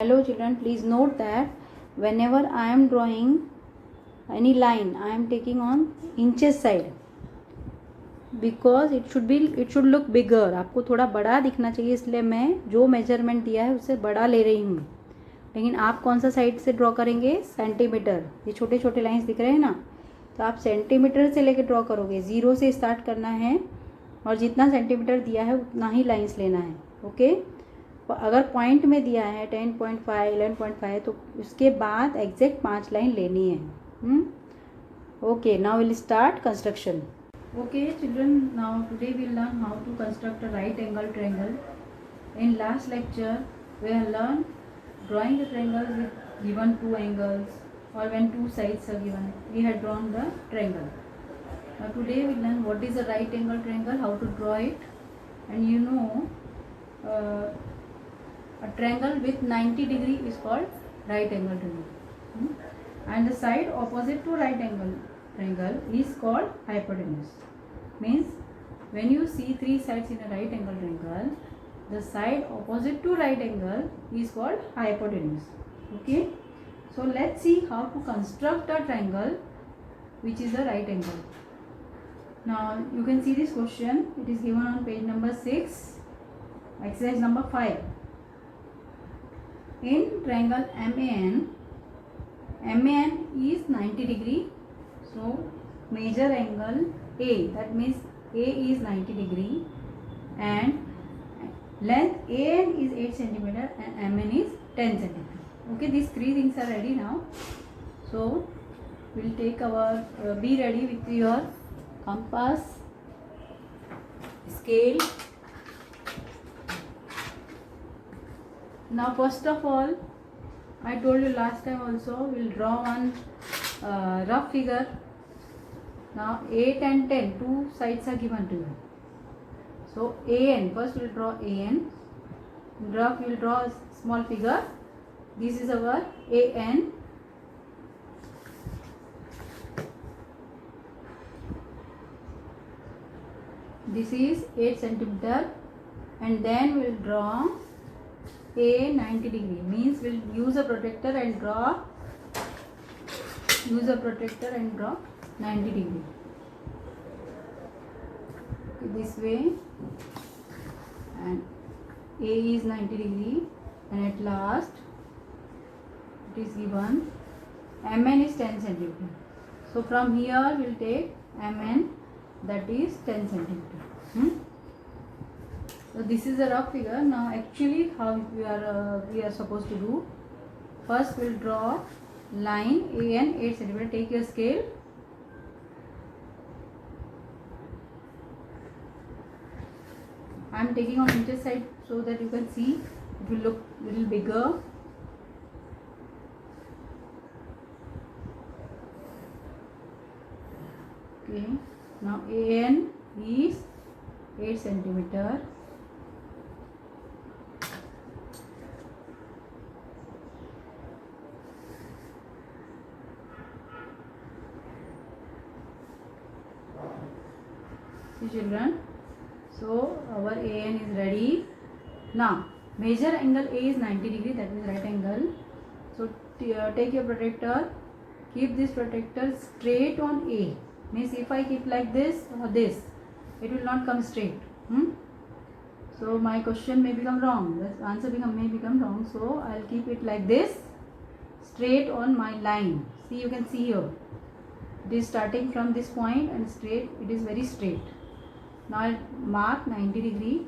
Hello children, please note that whenever I am drawing any line, I am taking on inches side because it should look bigger. आपको थोड़ा बड़ा दिखना चाहिए, इसलिए मैं जो मेजरमेंट दिया है उससे बड़ा ले रही हूँ. लेकिन आप कौन सा साइड से ड्रॉ करेंगे? सेंटीमीटर. ये छोटे छोटे लाइंस दिख रहे हैं ना, तो आप सेंटीमीटर से लेकर ड्रॉ करोगे. 0 से स्टार्ट करना है और जितना सेंटीमीटर दिया है उतना ही लाइंस लेना है. ओके. अगर पॉइंट में दिया है 10.5 11.5 तो उसके बाद एग्जैक्ट 5 लाइन लेनी है. Okay, now will start construction. Okay children, now today will learn how to construct a right angle triangle. In last lecture we have learn drawing the triangle with given two angles or when two sides are given. We had drawn the triangle. Now today we learn what is a right angle triangle, how to draw it, and you know a triangle with 90 degree is called right angle triangle. And the side opposite to right angle triangle is called hypotenuse. Means when you see three sides in a right angle triangle, the side opposite to right angle is called hypotenuse. Okay, so let's see how to construct a triangle which is a right angle. Now you can see this question, it is given on page number 6, exercise number 5. In triangle MAN is 90 degree, so measure angle A, that means A is 90 degree and length AN is 8 centimeter and MN is 10 centimeter. Okay, these three things are ready now. So we'll take our be ready with your compass, scale. Now first of all, I told you last time also, we'll draw one rough figure. Now 8 and 10, two sides are given to you. So AN, first we will draw AN. Rough, we will draw a small figure. This is our AN. This is 8 centimeter, and then we will draw A 90 degree. Means we will use a protractor and draw. Use a protractor and draw 90 degree. This way, and A is 90 degree, and at last it is given MN is 10 centimeter. So from here we will take MN, that is 10 centimeter. So this is a rough figure. Now actually how we are supposed to do, first we will draw line AN 8 centimeter. Take your scale. I am taking on inches side so that you can see it will look little bigger. Okay, now AN is 8 centimeter. See children, so our AN is ready. Now measure angle A is 90 degree, that is right angle. So take your protractor, keep this protractor straight on A. Means if I keep like this or this, it will not come straight. So my question may become wrong, the answer may become wrong. So I will keep it like this, straight on my line. See, you can see here, it is starting from this point and straight, it is very straight. Now I mark 90 degree.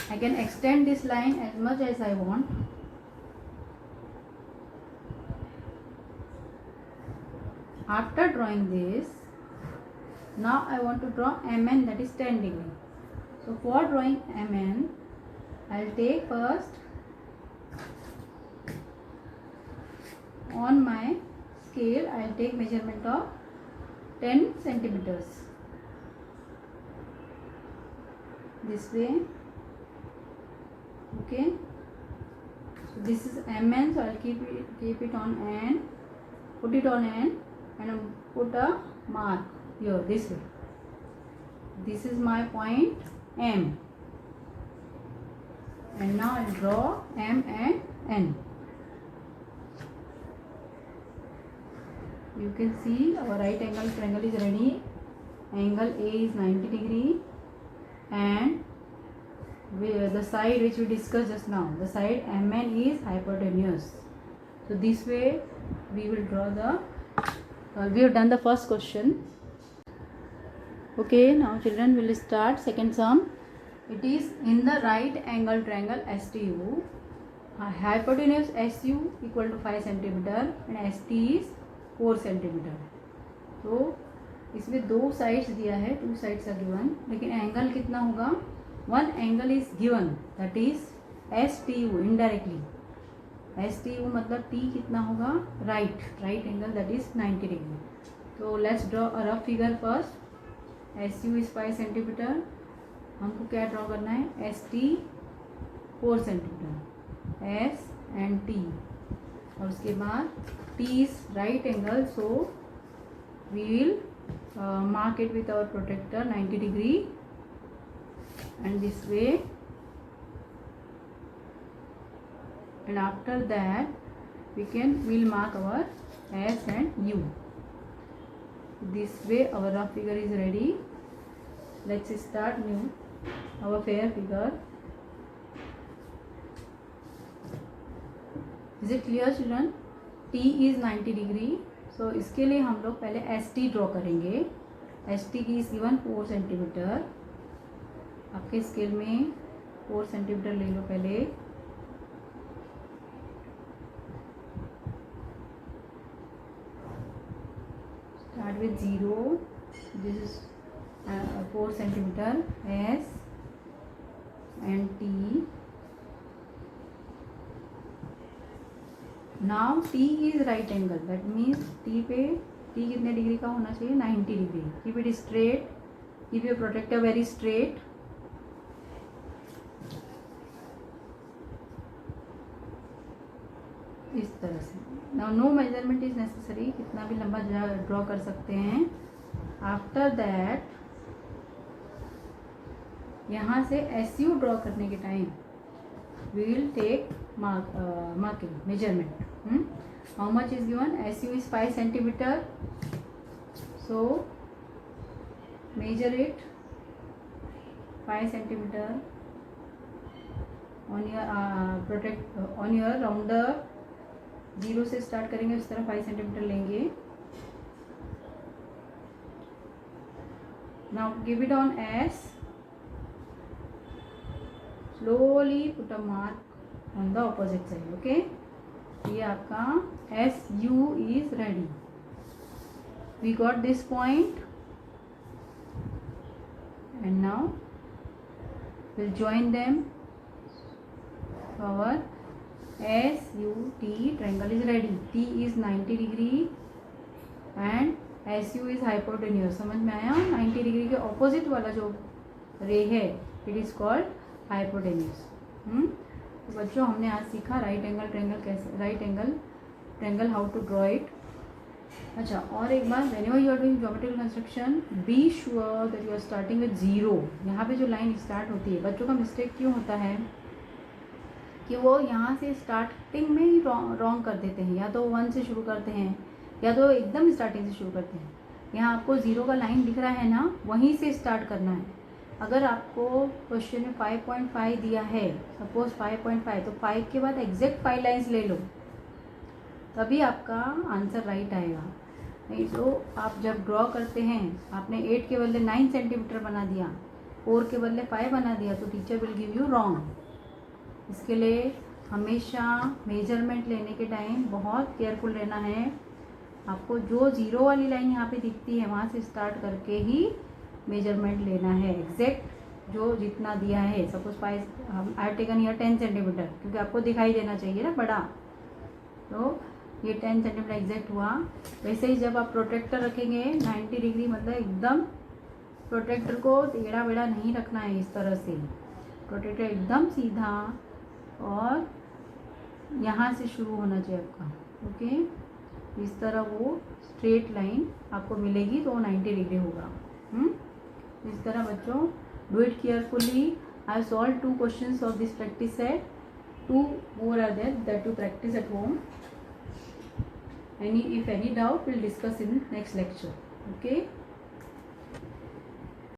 I can extend this line as much as I want. After drawing this, now I want to draw MN, that is 10 degree. So for drawing MN, I will take first on my scale, I will take measurement of 10 centimeters. This way. Okay, so this is MN, so I will keep it on N, put it on N and put a mark here this way. This is my point M. and now I'll draw M and N. You can see our right angle triangle is ready. Angle A is 90 degree and the side which we discussed just now, the side MN is hypotenuse. So this way we will draw the we have done the first question. Okay, now children will start second sum. It is in the right angle triangle STU. Hypotenuse SU equal to 5 cm and ST is 4 cm. तो इसमें दो sides दिया है, two sides are given, लेकिन angle कितना होगा? One angle is given that is STU indirectly. STU मतलब T कितना होगा? Right angle that is 90 degree. तो let's draw a rough figure first. SU is 5 cm. हमको क्या ड्रॉ करना है? ST 4 cm. S and T और उसके बाद T is right angle, so we will mark it with our protractor 90 degree and this way, and after that we'll mark our S and U. This way our rough figure is ready. Let's start new our fair figure. Is it clear children? T is 90 degree. So इसके लिए हम लोग पहले ST draw करेंगे. ST की is given 4 cm. आपके scale में 4 cm ले लो पहले. Start with 0. This is 4 cm. S and T. Now T is right angle. That means T पे T कितने डिग्री का होना चाहिए? 90 degree. Keep it straight. Keep your protractor very straight. इस तरह से. Now no measurement is necessary. कितना भी लंबा ड्रॉ कर सकते हैं. After that यहाँ से SU ड्रॉ करने के time we will take marking measurement. How much is given? SU is 5 cm. So measure it 5 cm on your on your rounder. 0 से स्टार्ट करेंगे, उस तरह 5 cm लेंगे. Now give it on S. Slowly put a mark on the opposite side. Okay. ये आपका SU is ready. We got this point and now we'll join them. Our SUT triangle is ready. T is 90 degree and SU is hypotenuse. समझ में आया? 90 degree के opposite वाला जो रे है इट इज कॉल्ड हाइपोटेन्यूज. तो बच्चों हमने आज सीखा right angle triangle how to draw it. अच्छा, और एक बात, whenever you are doing geometrical construction be sure that you are starting with 0. यहाँ पे जो लाइन स्टार्ट होती है, बच्चों का मिस्टेक क्यों होता है कि वो यहाँ से स्टार्टिंग में ही रॉन्ग कर देते हैं. या तो 1 से शुरू करते हैं या तो एकदम स्टार्टिंग से शुरू करते हैं. यहाँ आपको 0 का लाइन दिख रहा है ना, वहीं से स्टार्ट करना है. अगर आपको क्वेश्चन में 5.5 दिया है, सपोज 5.5, तो 5 के बाद एग्जैक्ट 5 लाइन्स ले लो, तभी आपका आंसर राइट आएगा. नहीं तो आप जब ड्रॉ करते हैं, आपने 8 के बदले 9 सेंटीमीटर बना दिया, 4 के बदले 5 बना दिया, तो teacher will give you wrong. इसके लिए हमेशा मेजरमेंट लेने के टाइम बहुत केयरफुल रहना है. आपको जो 0 वाली लाइन यहाँ पे दिखती है वहाँ से स्टार्ट करके ही मेजरमेंट लेना है. एग्जैक्ट जो जितना दिया है, suppose 5 I have taken here 10 centimetre, क्योंकि आपको दिखाई देना चाहिए ना बड़ा, तो ये 10 सेंटीमीटर एग्जैक्ट हुआ. वैसे ही जब आप प्रोटेक्टर रखेंगे 90 डिग्री, मतलब एकदम प्रोटेक्टर को टेढ़ा बेढ़ा नहीं रखना है. इस तरह से प्रोटेक्टर एकदम सीधा और यहाँ से शुरू होना चाहिए आपका. ओके, इस तरह वो स्ट्रेट लाइन आपको मिलेगी तो 90 डिग्री होगा. इस तरह बच्चों do it carefully. I have solved 2 questions of this practice set. 2 more are there that you practice at home. If any doubt, we'll discuss in next lecture. Okay.